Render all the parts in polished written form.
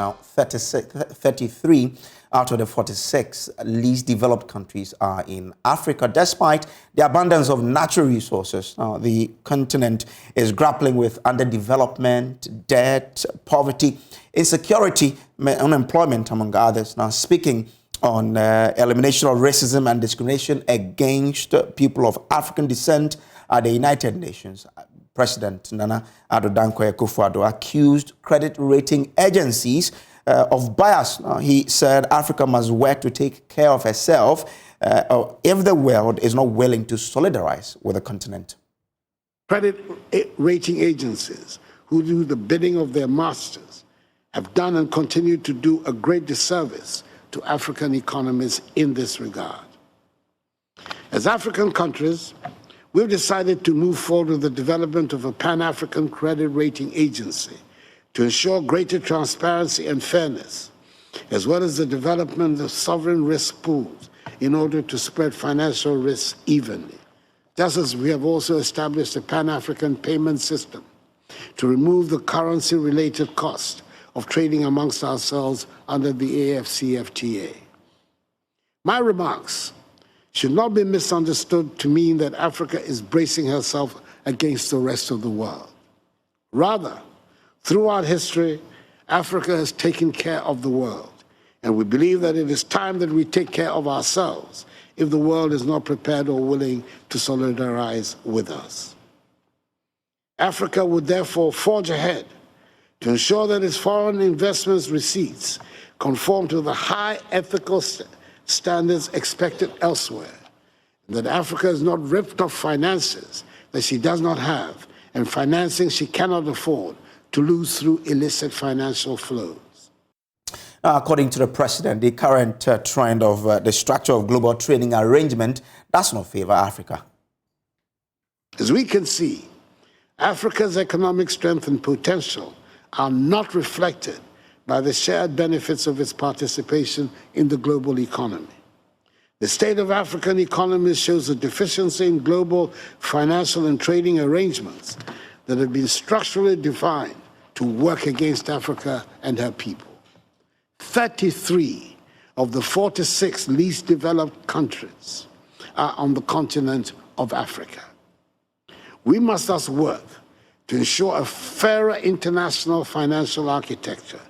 Now, 33 out of the 46 least developed countries are in Africa. Despite the abundance of natural resources, now the continent is grappling with underdevelopment, debt, poverty, insecurity, unemployment, among others. Now, speaking on elimination of racism and discrimination against people of African descent at the United Nations, President Nana Addo Dankwa Akufo-Addo accused credit rating agencies of bias. He said Africa must work to take care of herself if the world is not willing to solidarize with the continent. Credit rating agencies who do the bidding of their masters have done and continue to do a great disservice to African economies in this regard. As African countries, we've decided to move forward with the development of a Pan-African credit rating agency to ensure greater transparency and fairness, as well as the development of sovereign risk pools in order to spread financial risks evenly. Just as we have also established a Pan-African payment system to remove the currency-related cost of trading amongst ourselves under the AFCFTA. My remarks should not be misunderstood to mean that Africa is bracing herself against the rest of the world. Rather, throughout history, Africa has taken care of the world, and we believe that it is time that we take care of ourselves if the world is not prepared or willing to solidarize with us. Africa would therefore forge ahead to ensure that its foreign investments receipts conform to the high ethical standards expected elsewhere, and that Africa is not ripped off finances that she does not have and financing she cannot afford to lose through illicit financial flows. According to the president, the current trend of the structure of global trading arrangement does not favor Africa. As we can see, Africa's economic strength and potential are not reflected by the shared benefits of its participation in the global economy. The state of African economies shows a deficiency in global financial and trading arrangements that have been structurally defined to work against Africa and her people. 33 of the 46 least developed countries are on the continent of Africa. We must thus work to ensure a fairer international financial architecture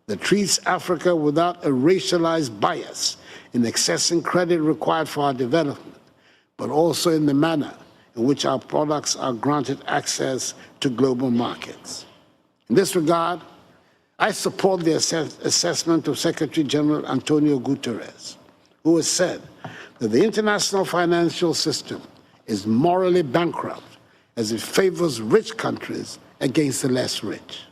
that treats Africa without a racialized bias in accessing credit required for our development, but also in the manner in which our products are granted access to global markets. In this regard, I support the assessment of Secretary General Antonio Guterres, who has said that the international financial system is morally bankrupt as it favors rich countries against the less rich.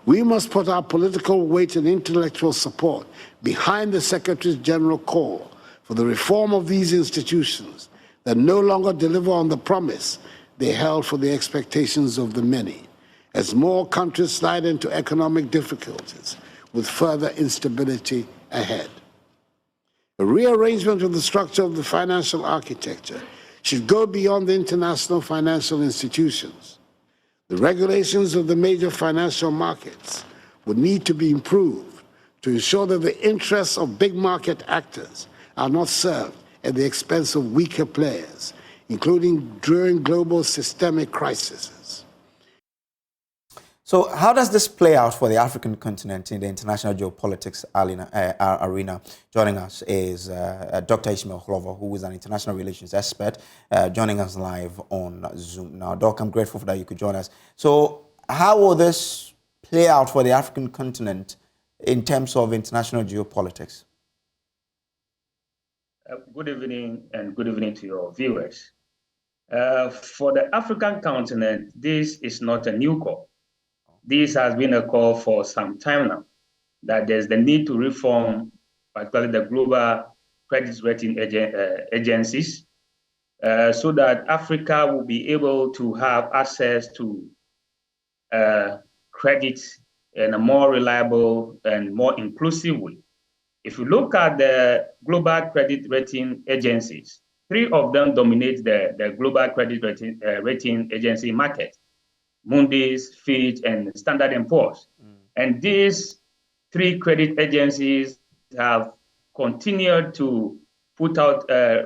We must put our political weight and intellectual support behind the Secretary General call for the reform of these institutions that no longer deliver on the promise they held for the expectations of the many, as more countries slide into economic difficulties with further instability ahead. A rearrangement of the structure of the financial architecture should go beyond the international financial institutions. The regulations of the major financial markets would need to be improved to ensure that the interests of big market actors are not served at the expense of weaker players, including during global systemic crises. So how does this play out for the African continent in the international geopolitics arena? Joining us is Dr. Ishmael Hlover, who is an international relations expert, joining us live on Zoom. Now, Doc, I'm grateful that you could join us. So how will this play out for the African continent in terms of international geopolitics? Good evening, and good evening to your viewers. For the African continent, this is not a new call. This has been a call for some time now, that there's the need to reform, particularly the global credit rating agencies, so that Africa will be able to have access to credit in a more reliable and more inclusive way. If you look at the global credit rating agencies, 3 of them dominate the global credit rating agency market: Moody's, Fitch, and Standard & Poor's. And these three credit agencies have continued to put out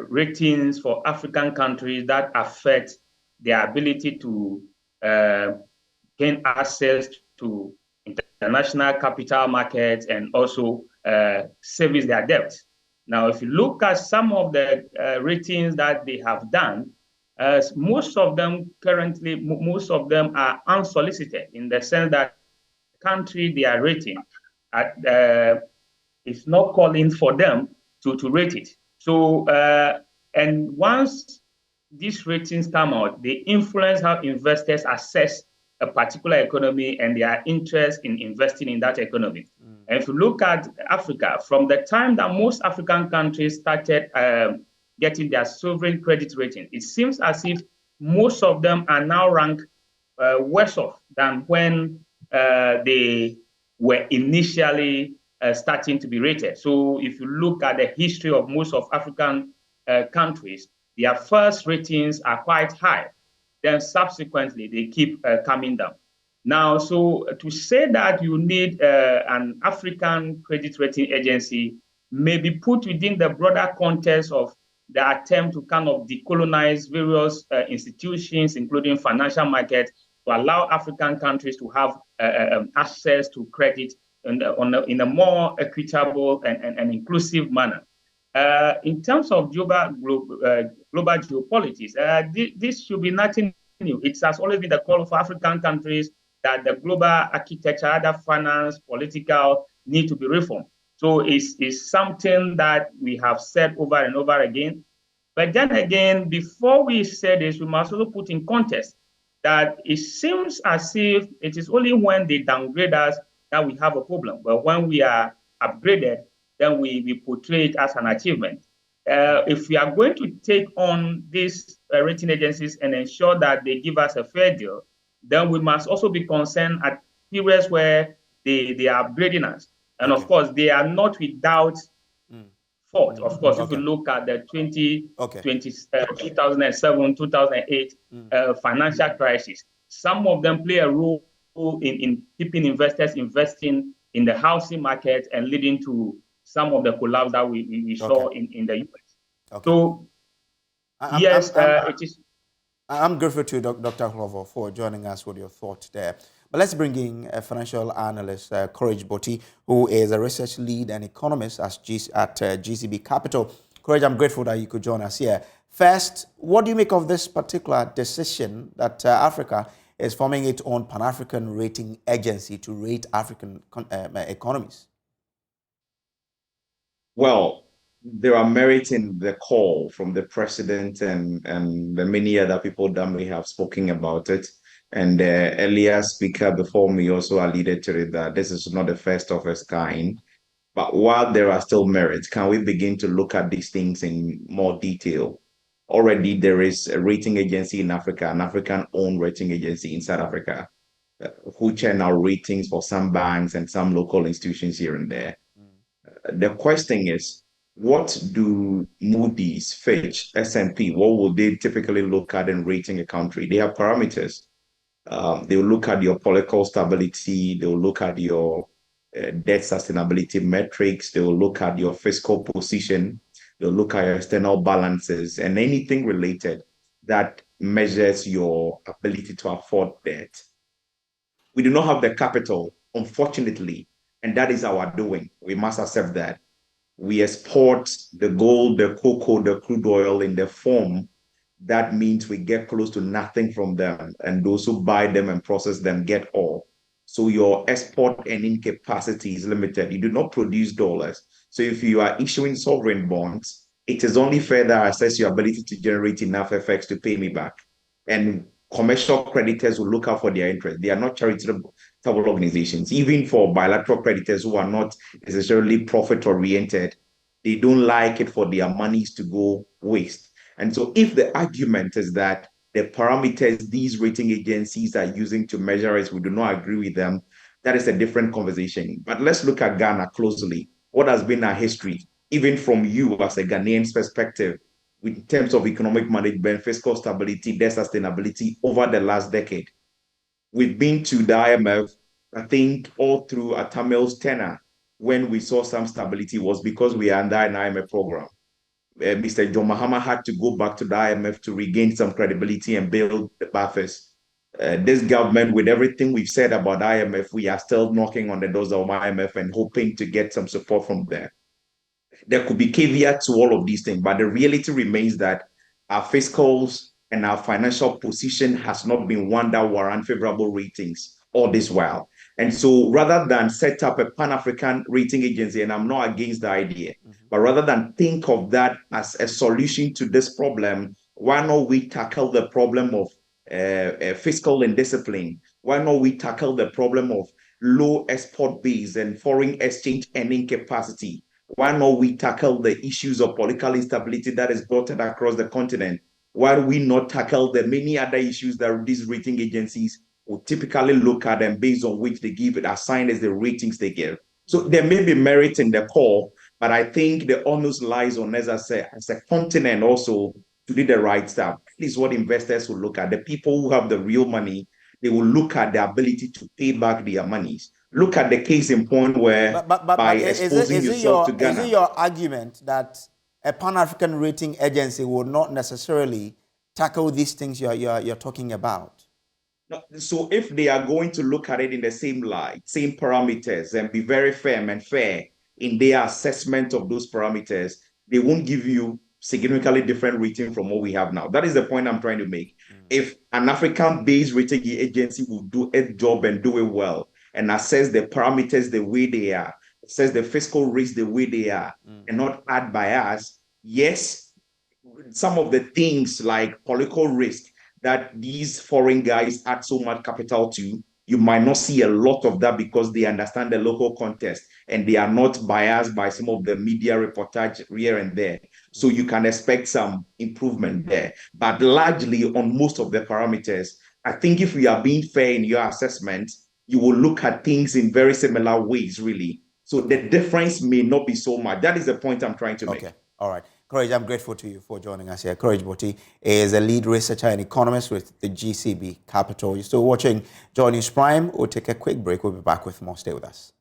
ratings for African countries that affect their ability to gain access to international capital markets and also service their debts. Now, if you look at some of the ratings that they have done, most of them are unsolicited in the sense that the country they are rating is not calling for them to rate it. So, and once these ratings come out, they influence how investors assess a particular economy and their interest in investing in that economy. And if you look at Africa, from the time that most African countries started getting their sovereign credit rating, it seems as if most of them are now ranked worse off than when they were initially starting to be rated. So if you look at the history of most of African countries, their first ratings are quite high. Then subsequently, they keep coming down. Now, so to say that you need an African credit rating agency may be put within the broader context of the attempt to kind of decolonize various institutions, including financial markets, to allow African countries to have access to credit in a more equitable and inclusive manner. In terms of global geopolitics, this should be nothing new. It has always been the call for African countries that the global architecture, either finance, political, need to be reformed. So it's something that we have said over and over again. But then again, before we say this, we must also put in context that it seems as if it is only when they downgrade us that we have a problem. But when we are upgraded, then we portray it as an achievement. If we are going to take on these rating agencies and ensure that they give us a fair deal, then we must also be concerned at periods where they are upgrading us. And of course, they are not without fault. Of course, if you look at the 2007, 2008 financial crisis, some of them play a role in keeping investors investing in the housing market and leading to some of the collapse that we saw in the US. So, it is. I'm grateful to Dr. Glover for joining us with your thought there. But let's bring in a financial analyst, Courage Boti, who is a research lead and economist at GCB Capital. Courage, I'm grateful that you could join us here. First, what do you make of this particular decision that Africa is forming its own Pan-African rating agency to rate African economies? Well, there are merit in the call from the president and the many other people that may have spoken about it. And the earlier speaker before me also alluded to it that this is not the first of its kind. But while there are still merits, can we begin to look at these things in more detail? Already there is a rating agency in Africa, an African-owned rating agency in South Africa, who churn out ratings for some banks and some local institutions here and there. The question is, what do Moody's, Fitch, S&P, what will they typically look at in rating a country? They have parameters. They will look at your political stability. They will look at your debt sustainability metrics. They will look at your fiscal position. They'll look at your external balances and anything related that measures your ability to afford debt. We do not have the capital, unfortunately, and that is our doing. We must accept that. We export the gold, the cocoa, the crude oil in the form that means we get close to nothing from them, and those who buy them and process them get all. So your export earning capacity is limited. You do not produce dollars. So if you are issuing sovereign bonds, it is only fair that I assess your ability to generate enough FX to pay me back. And commercial creditors will look out for their interest. They are not charitable organizations. Even for bilateral creditors who are not necessarily profit-oriented, they don't like it for their monies to go waste. And so if the argument is that the parameters these rating agencies are using to measure us, we do not agree with them, that is a different conversation. But let's look at Ghana closely. What has been our history, even from you as a Ghanaian's perspective, in terms of economic management, fiscal stability, debt sustainability over the last decade? We've been to the IMF, I think, all through Atamil's tenure. when we saw some stability was because we are under an IMF program. Mr. John Mahama had to go back to the IMF to regain some credibility and build the buffers. This government, with everything we've said about IMF, we are still knocking on the doors of IMF and hoping to get some support from them. There could be caveats to all of these things, but the reality remains that our fiscals and our financial position has not been one that warrant favorable ratings all this while. And so rather than set up a Pan-African rating agency, and I'm not against the idea, but rather than think of that as a solution to this problem, why not we tackle the problem of fiscal indiscipline? Why not we tackle the problem of low export base and foreign exchange earning capacity? Why not we tackle the issues of political instability that is dotted across the continent? Why do we not tackle the many other issues that these rating agencies would typically look at and based on which they give it assigned as the ratings they give? So there may be merit in the call, but I think the onus lies on us as a continent also to do the right stuff. That is what investors will look at. The people who have the real money, they will look at the ability to pay back their monies. Look at the case in point where by exposing yourself to Ghana. Is it your argument that a Pan-African rating agency will not necessarily tackle these things you're talking about? No, so if they are going to look at it in the same light, same parameters, and be very firm and fair in their assessment of those parameters, they won't give you significantly different rating from what we have now. That is the point I'm trying to make. If an African-based rating agency will do its job and do it well, and assess the parameters the way they are, assess the fiscal risk the way they are, and not add bias, yes, some of the things like political risk that these foreign guys add so much capital to, you might not see a lot of that because they understand the local context and they are not biased by some of the media reportage here and there. So you can expect some improvement there. But largely on most of the parameters, I think if we are being fair in your assessment, you will look at things in very similar ways, really. So the difference may not be so much. That is the point I'm trying to make. Okay, all right. Courage, I'm grateful to you for joining us here. Courage Boti is a lead researcher and economist with the GCB Capital. You're still watching Joy News Prime. We'll take a quick break. We'll be back with more. Stay with us.